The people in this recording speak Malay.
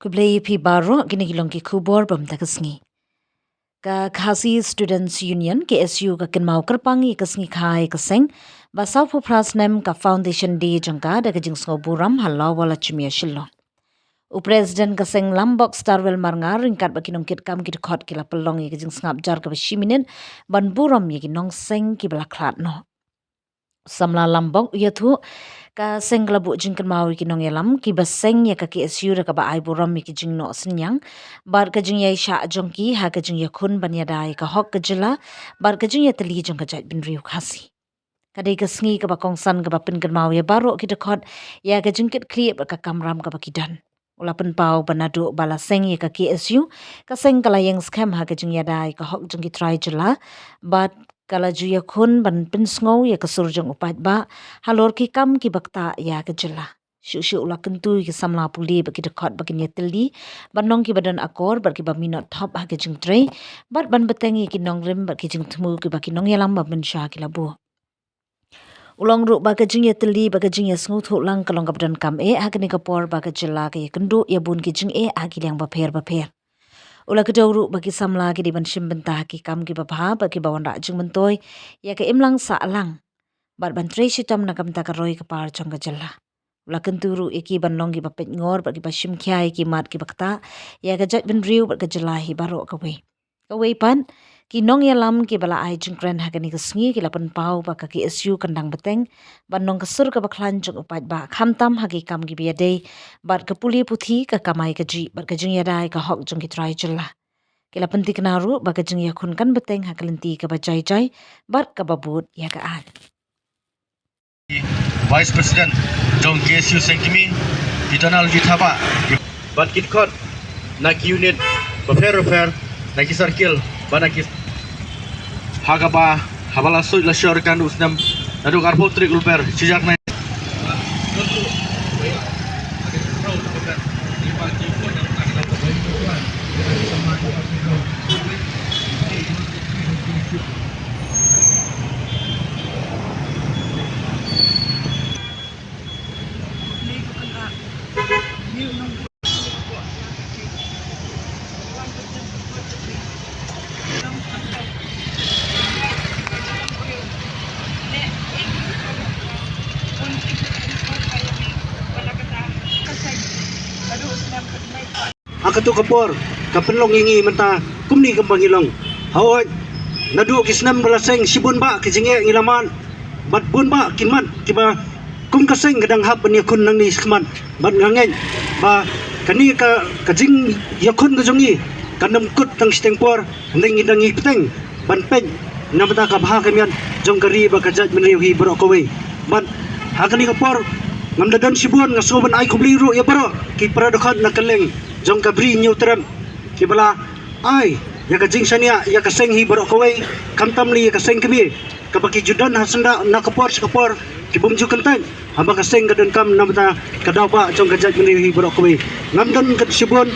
Kublai pi baro gini gilong ki kubor bam takasngi. Ka Khasi Students Union KSU ka kinmau kerpangi kasngi khai kaseng basau pu prasnem ka Foundation Day jangka da kajing sngo buram halau wala chumia shillong. President kaseng Lambok Starwell marngar ringkat bakinong kit kam kit khot kila pelong ye kajing ngap jar ka bashiminen ban buram ye kinong seng ki balaklat no. Samla Lambok yathu ka seng kelabu jingkan mau kinong yalam ki baseng ya ka KSU da ka ba ai buram ye kijing no senyang bar kajing ya sha jongki ha kajing ya khun ban ya dai ka hok kajila bar kajing ya teli jong ka jat bin riu khasi. Kadai ka sngi ka ba kongsan ka ba pin kan mau ya baro ki khot ya kajing kit kliep ka kamram ka ba kidan. Ulapan pau banadu bala seng ya ka KSU ka seng kala yang scam ha kajing ya dai ka hok jong ki try jela but kala ju ya khun ban pin sngo ya ka surjong upat ba halor ki kam ki bakta ya ka jela. Shu ula kentu ki samla puli baki dekat baki nyeteli banong ki badan akor baki ba minot top ha kajing tray bat ban betengi ki nong rim baki jing temu ki baki nong yalam ba mensha ki labu. Ulang ru ba kajing ya teli ba kajing ya sngut lang kalong ka badan kam ha kani kapor ba ka jela ka ya kendu ya bun ki jing ha ki yang ba pher. Ula kedauru bagi samla ki di ban shim bentah ki kam ki babha bagi bawan ra jing mentoy ya ka imlang sa alang bat ban tre shitam na kam ta ka roi ka par chong ka jela. Ula kenturu iki ban long ki bapet ngor bagi ba shim khyai ki mat ki bakta ya ka jat bin riu bat ka jela hi baro ka we. Ka we pan ki nong ya lam ki bala ai jing kren ha ka ni ka sngi ki lapan pau ba ka KSU kandang beteng ban nong ka sur ka baklan jong upat ba khamtam ha ki kam ki biade bat ka puli puthi ka kamai ka ji bat ka jing ya dai ka hok jong ki try jela. Kila penting kenaru ba ka jing ya khun kan beteng ha kalenti ka ba jai bat ka babut ya ka an. Vice President Jong KSU Sengkimi Itanal Jithaba Bat Kitkot Nak unit Bafer Nak circle Banak Hagaba Habala Sud Lashor kan usnam Nadu Karpo Trik Ulper Sejak na Akatu kapor kapenlong ingi menta kumni kempangilong hawai nadu kisnam belaseng sibun ba kijinge ngilaman bat bun ba kinmat kiba kum kaseng gadang hap ni kun nang ni skman bat ngangen ba kani ka kajing yakun kajongi kanam kut tang stengpor ning indangi peteng ban peng namata ka bha kamian jong kari ba kajat menrihi brokowe bat hakani kapor ngamdadan sibun ngasoban ai kubliru ya baro ki paradokhan nakaleng jong kabri nyutram kibala ai ya kajing sania ya kaseng hi barok kowe kamtamli ya kaseng kami kabaki judan hasanda nakapor skapor kibumju kentang hamba kaseng kadon kam namata kadawa jong kajat menri hi barok kowe ngamdan kat sibon